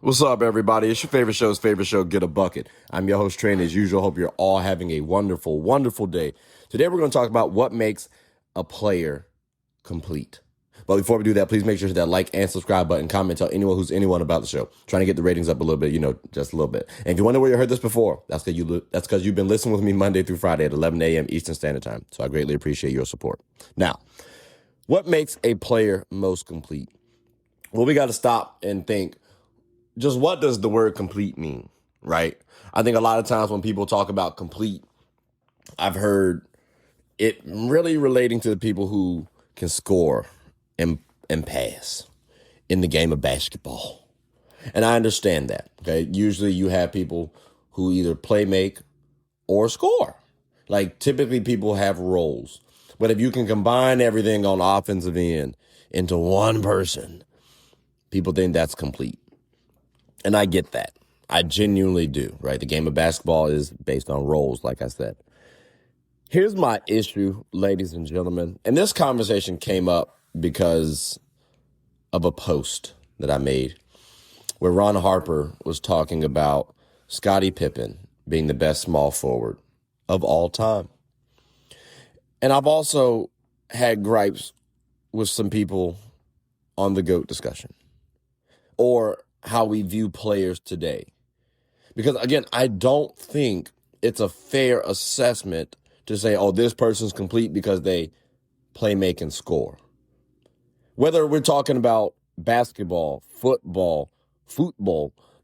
What's up, everybody? It's your favorite show, Get a Bucket. I'm your host, Train. As usual, hope you're all having a wonderful, wonderful day. Today, we're going to talk about what makes a player complete. But before we do that, please make sure to hit that like and subscribe button. Comment, tell anyone about the show. Trying to get the ratings up a little bit, just a little bit. And if you wonder where you heard this before, that's because you've been listening with me Monday through Friday at 11 a.m. Eastern Standard Time. So I greatly appreciate your support. Now, what makes a player most complete? Well, we got to stop and think, just what does the word complete mean, right? I think a lot of times when people talk about complete, I've heard it really relating to the people who can score and pass in the game of basketball. And I understand that, okay? Usually you have people who either play make or score. Like typically people have roles. But if you can combine everything on offensive end into one person, people think that's complete. And I get that. I genuinely do, right? The game of basketball is based on roles, like I said. Here's my issue, ladies and gentlemen. And this conversation came up because of a post that I made where Ron Harper was talking about Scottie Pippen being the best small forward of all time. And I've also had gripes with some people on the GOAT discussion or how we view players today. Because again, I don't think it's a fair assessment to say, oh, this person's complete because they play, make, and score. Whether we're talking about basketball, football,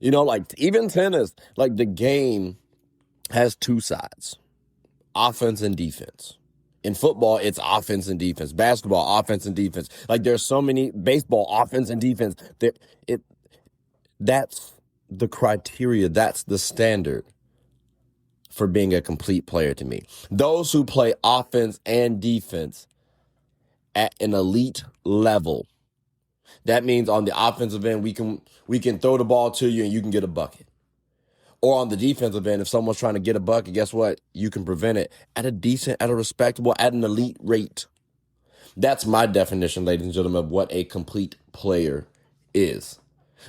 like even tennis, like the game has two sides, offense and defense. In football, it's offense and defense. Basketball, offense and defense. Like there's so many, baseball, offense and defense. That's the criteria. That's the standard for being a complete player to me. Those who play offense and defense at an elite level, that means on the offensive end, we can throw the ball to you and you can get a bucket. Or on the defensive end, if someone's trying to get a bucket, guess what? You can prevent it at a respectable, at an elite rate. That's my definition, ladies and gentlemen, of what a complete player is.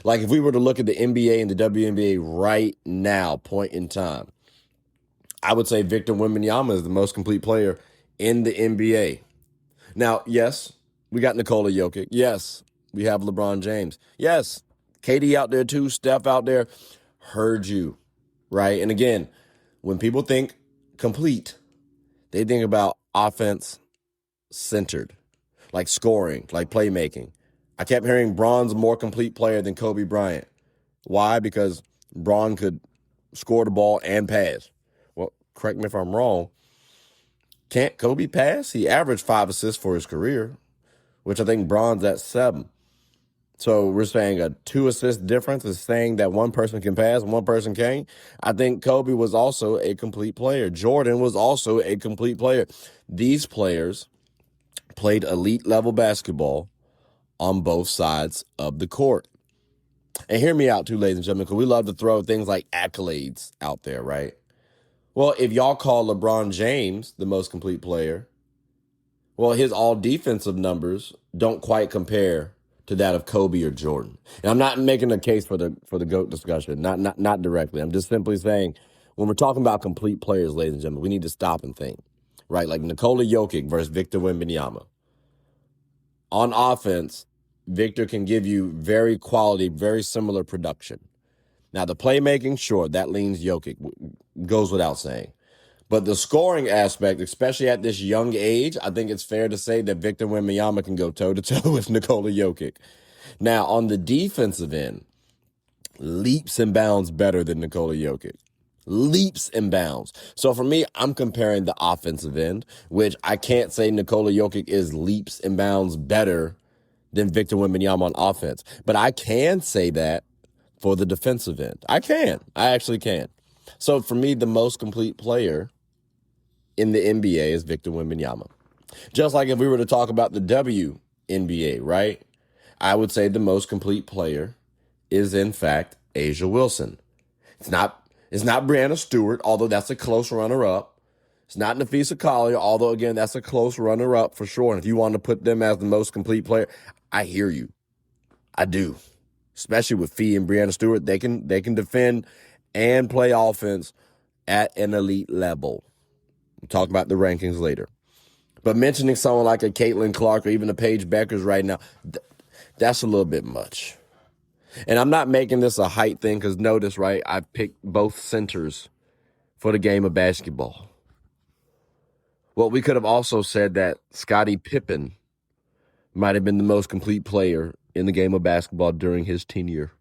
Like if we were to look at the NBA and the WNBA right now, point in time, I would say Victor Wembanyama is the most complete player in the NBA. Now, yes, we got Nikola Jokic. Yes, we have LeBron James. Yes, KD out there too, Steph out there. Heard you, right? And again, when people think complete, they think about offense centered, like scoring, like playmaking. I kept hearing Bron's a more complete player than Kobe Bryant. Why? Because Bron could score the ball and pass. Well, correct me if I'm wrong. Can't Kobe pass? He averaged 5 assists for his career, which I think Bron's at 7. So we're saying a 2-assist difference is saying that one person can pass and one person can't. I think Kobe was also a complete player. Jordan was also a complete player. These players played elite level basketball on both sides of the court. And hear me out too, ladies and gentlemen, because we love to throw things like accolades out there, right? Well, if y'all call LeBron James the most complete player, well, his all defensive numbers don't quite compare to that of Kobe or Jordan. And I'm not making a case for the GOAT discussion, not directly. I'm just simply saying when we're talking about complete players, ladies and gentlemen, we need to stop and think, right? Like Nikola Jokic versus Victor Wembanyama. On offense, Victor can give you very quality, very similar production. Now, the playmaking, sure, that leans Jokic, goes without saying. But the scoring aspect, especially at this young age, I think it's fair to say that Victor Wembanyama can go toe-to-toe with Nikola Jokic. Now, on the defensive end, leaps and bounds better than Nikola Jokic. Leaps and bounds. So for me, I'm comparing the offensive end, which I can't say Nikola Jokic is leaps and bounds better than Victor Wembanyama on offense. But I can say that for the defensive end. I actually can. So for me, the most complete player in the NBA is Victor Wembanyama. Just like if we were to talk about the WNBA, right? I would say the most complete player is, in fact, A'ja Wilson. It's not Brianna Stewart, although that's a close runner-up. It's not Nafisa Collier, although, again, that's a close runner-up for sure. And if you want to put them as the most complete player, I hear you. I do. especially with Fee and Breanna Stewart. They can defend and play offense at an elite level. We'll talk about the rankings later. But mentioning someone like a Caitlin Clark or even a Paige Beckers right now, that's a little bit much. And I'm not making this a height thing because notice, right, I picked both centers for the game of basketball. Well, we could have also said that Scottie Pippen might have been the most complete player in the game of basketball during his tenure.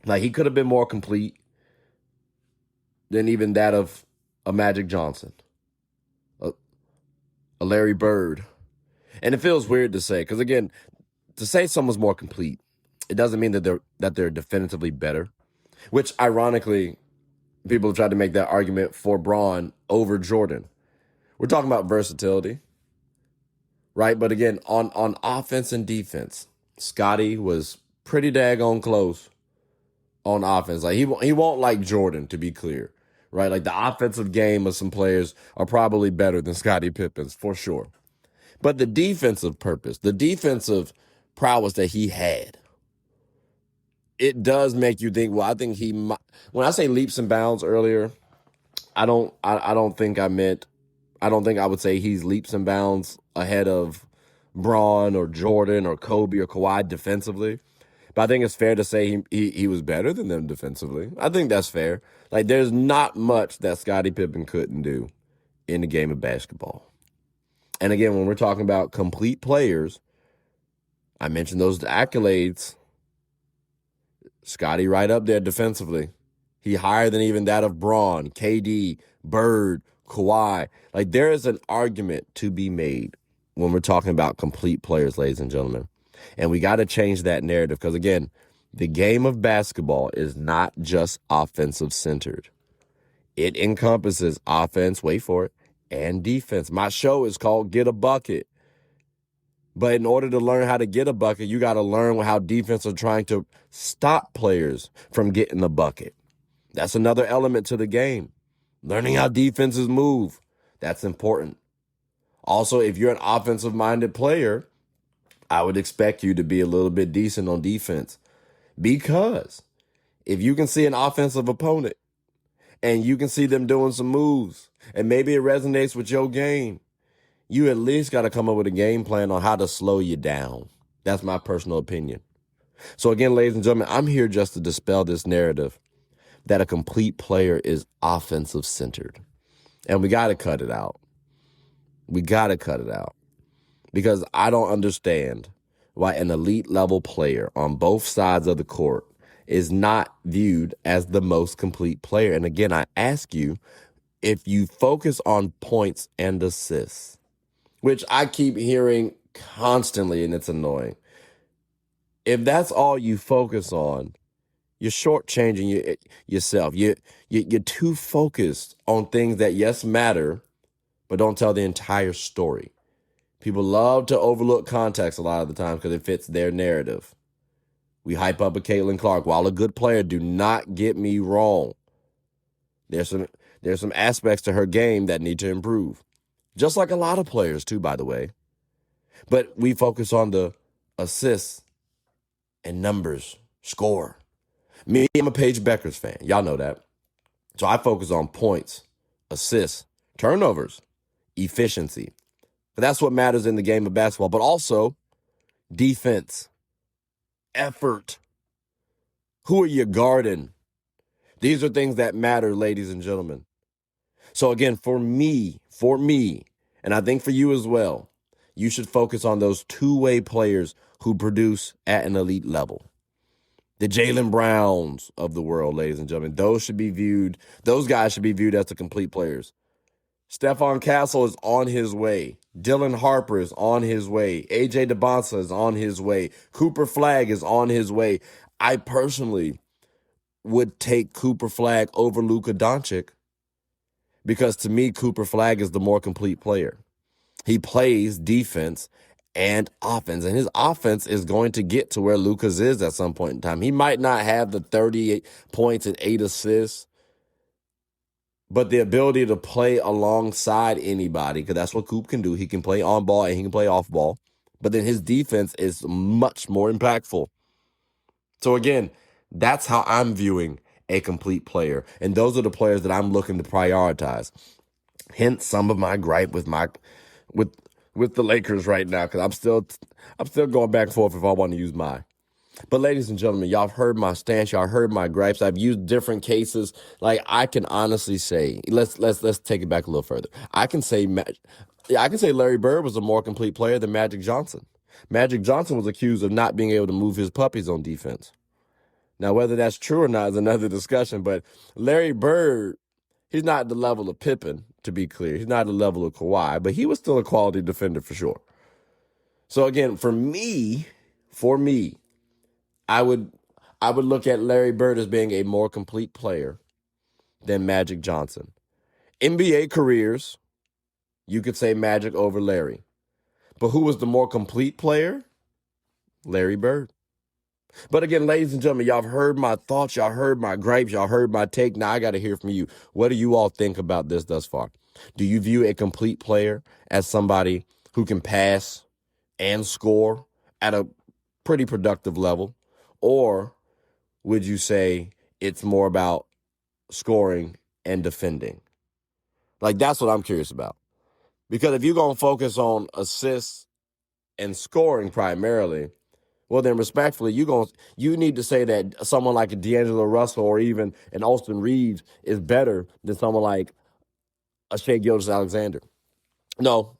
Like, he could have been more complete than even that of a Magic Johnson, a Larry Bird. And it feels weird to say because, again, to say someone's more complete, it doesn't mean that they're definitively better, which ironically, people have tried to make that argument for Braun over Jordan. We're talking about versatility, right? But again, on offense and defense, Scottie was pretty daggone close on offense. Like he won't like Jordan, to be clear, right? Like the offensive game of some players are probably better than Scottie Pippen's for sure. But the defensive purpose, the defensive prowess that he had, it does make you think, well, I think he might. When I say leaps and bounds earlier, I don't think I would say he's leaps and bounds ahead of Braun or Jordan or Kobe or Kawhi defensively. But I think it's fair to say he was better than them defensively. I think that's fair. Like, there's not much that Scottie Pippen couldn't do in the game of basketball. And again, when we're talking about complete players, I mentioned those accolades. Scottie right up there defensively. He higher than even that of Braun, KD, Bird, Kawhi. Like, there is an argument to be made when we're talking about complete players, ladies and gentlemen. And we got to change that narrative because, again, the game of basketball is not just offensive centered. It encompasses offense, wait for it, and defense. My show is called Get a Bucket. But in order to learn how to get a bucket, you got to learn how defense are trying to stop players from getting the bucket. That's another element to the game. Learning how defenses move. That's important. Also, if you're an offensive-minded player, I would expect you to be a little bit decent on defense. Because if you can see an offensive opponent and you can see them doing some moves and maybe it resonates with your game, you at least got to come up with a game plan on how to slow you down. That's my personal opinion. So again, ladies and gentlemen, I'm here just to dispel this narrative that a complete player is offensive centered. And we got to cut it out. We got to cut it out. Because I don't understand why an elite level player on both sides of the court is not viewed as the most complete player. And again, I ask you, if you focus on points and assists, which I keep hearing constantly and it's annoying, if that's all you focus on, you're shortchanging yourself. You're too focused on things that, yes, matter, but don't tell the entire story. People love to overlook context a lot of the time because it fits their narrative. We hype up a Caitlin Clark. While a good player, do not get me wrong. There's some aspects to her game that need to improve. Just like a lot of players too, by the way. But we focus on the assists and numbers, score. Me, I'm a Paige Beckers fan. Y'all know that. So I focus on points, assists, turnovers, efficiency. But that's what matters in the game of basketball. But also defense, effort. Who are you guarding? These are things that matter, ladies and gentlemen. So again, for me, and I think for you as well, you should focus on those two-way players who produce at an elite level. The Jaylen Browns of the world, ladies and gentlemen, those guys should be viewed as the complete players. Stephon Castle is on his way. Dylan Harper is on his way. AJ DeBonsa is on his way. Cooper Flagg is on his way. I personally would take Cooper Flagg over Luka Doncic because to me, Cooper Flagg is the more complete player. He plays defense and offense, and his offense is going to get to where Luka's is at some point in time. He might not have the 38 points and 8 assists, but the ability to play alongside anybody, because that's what Coop can do. He can play on ball and he can play off ball. But then his defense is much more impactful. So again, that's how I'm viewing a complete player. And those are the players that I'm looking to prioritize. Hence some of my gripe with with with the Lakers right now, because I'm still going back and forth if I want to use mine. But ladies and gentlemen, y'all have heard my stance, y'all heard my gripes. I've used different cases. Like I can honestly say, let's take it back a little further. I can say Larry Bird was a more complete player than Magic Johnson. Magic Johnson was accused of not being able to move his puppies on defense. Now, whether that's true or not is another discussion, but Larry Bird, he's not at the level of Pippen, to be clear. He's not at the level of Kawhi, but he was still a quality defender for sure. So again, for me, I would look at Larry Bird as being a more complete player than Magic Johnson. NBA careers, you could say Magic over Larry. But who was the more complete player? Larry Bird. But again, ladies and gentlemen, y'all have heard my thoughts, y'all heard my gripes, y'all heard my take. Now I got to hear from you. What do you all think about this thus far? Do you view a complete player as somebody who can pass and score at a pretty productive level? Or would you say it's more about scoring and defending? Like, that's what I'm curious about. Because if you're going to focus on assists and scoring primarily, well, then respectfully, you need to say that someone like a D'Angelo Russell or even an Austin Reeves is better than someone like a Shai Gilgeous-Alexander. No,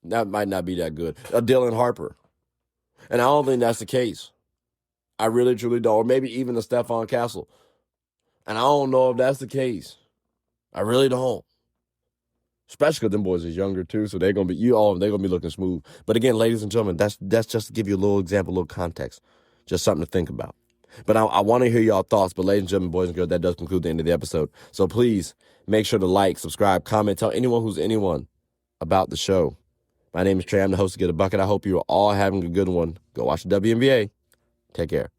that might not be that good. A Dylan Harper. And I don't think that's the case. I really, truly don't. Or maybe even a Stephon Castle. And I don't know if that's the case. I really don't. Especially because them boys is younger too, so they're gonna be looking smooth. But again, ladies and gentlemen, that's just to give you a little example, a little context, just something to think about. But I want to hear y'all thoughts. But ladies and gentlemen, boys and girls, that does conclude the end of the episode. So please make sure to like, subscribe, comment, tell anyone about the show. My name is Trey. I'm the host of Get a Bucket. I hope you are all having a good one. Go watch the WNBA. Take care.